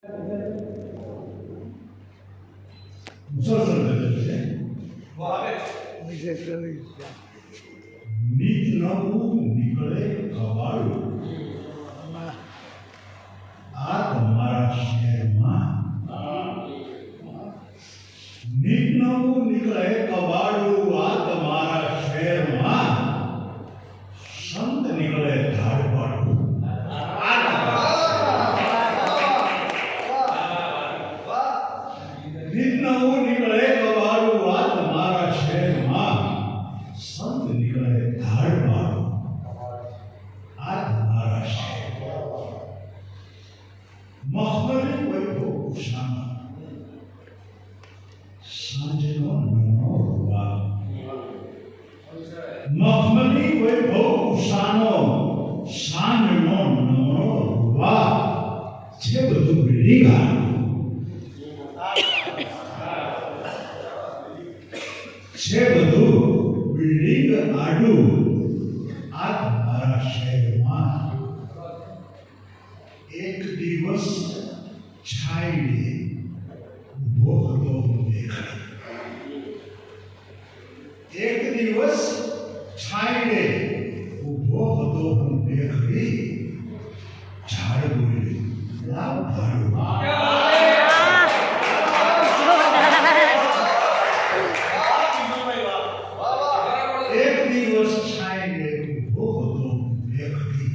નીત નવું નીકળે કવાળું આ તમારા શહેરમાં. નીત નવું નીકળે કવાળું આ તમારા શહેરમાં. સંત નીકળે ધાડપાડું. નીત નવું નીકળે કવાળું આ તમારા શહેરમાં. સંત નીકળે ધાડપાડું આ તમારા શહેર. મખમલી વૈભવ ઉષાનો સાંજનો નવો રૂવા. મખમલી વૈભવ ઉષાનો સાંજનો નવો રૂવા. છે બધું બિલ્ડિંગ છે બધું બિલ્ડિંગ આડું આ તમારા શહેરમાં. એક દિવસ છાયડે ઊભો હતો મેઘડી. એક દિવસ છાયડે ઊભો હતો મેઘડી. ઝાડ બોલ્યું, લાવ ભાડું. એક દિવસ છાયડે ઊભો હતો મેઘડી.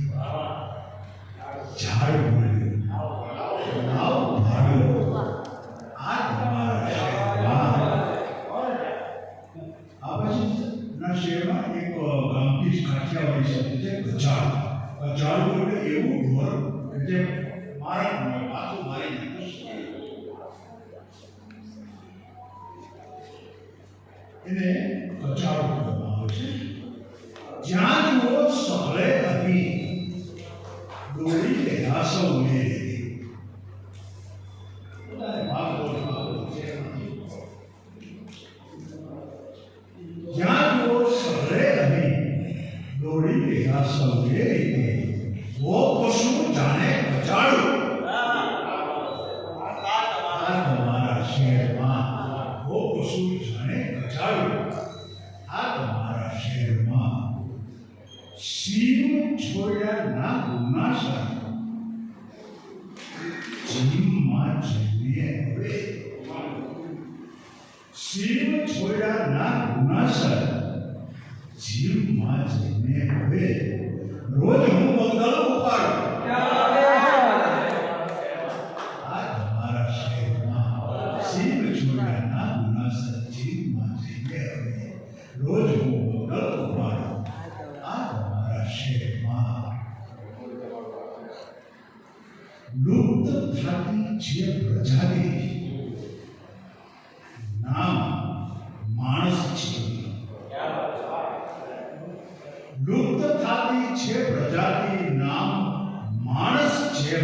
ઝાડ બોલ્યું, લાવ ભાડું. આ તમારા શહેરમાં. આ પછીના શહેરમાં એક ગામથી કાઠિયાવાડી શબ્દ છે ગજાળ. ગજાળ એટલે એવું ઢોર કે જે માથું મારી નાખે. એને ગજાળ કહેવામાં આવે છે. જ્યાં જુઓ સહલે હતી દોડી ગયા સૌને. જ્યાં જુઓ સહલે હતી દોડી ગયા સૌને. વો પશુ જાણે ગજાળું આ તમારા શહેરમાં. વો પશુ જાણે ગજાળું આ તમારા શહેરમાં. શિવ છોડ્યા ના ગુનાસર જીવમાં જીવીએ હવે. શિવ છોડ્યા ના ગુનાસર જીવમાં જીવીએ હવે. રોજ હું મંગળ ઉપાડું આ તમારા શહેરમાં. શિવ છોડ્યા ના ગુનાસર જીવમાં જીવીએ હવે. રોજ હું મંગળ ઉપાડું આ તમારા શહેરમાં. લુપ્ત થતી છે પ્રજાતિ નામ માણસ છે. લુપ્ત થતી છે પ્રજાતિ નામ માણસ છે.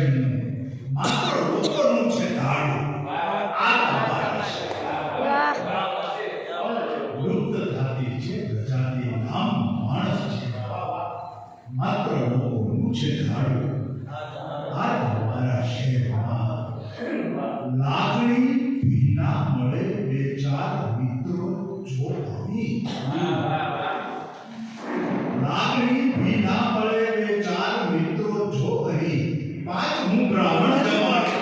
માત્ર લોકોનું છે ધાડું આ તમારા શહેરમાં. લુપ્ત થતી છે પ્રજાતિ નામ માણસ છે. માત્ર લોકોનું છે ધાડું આ તમારા શહેરમાં. લાગણી ભીના મળે બે ચાર મિત્રો જો ભણી. લાગણી ભીના મળે બે ચાર મિત્રો જો ભણી. પાંચ હું બ્રાહ્મણ જમાડું.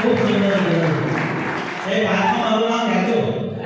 ખૂબ સુંદર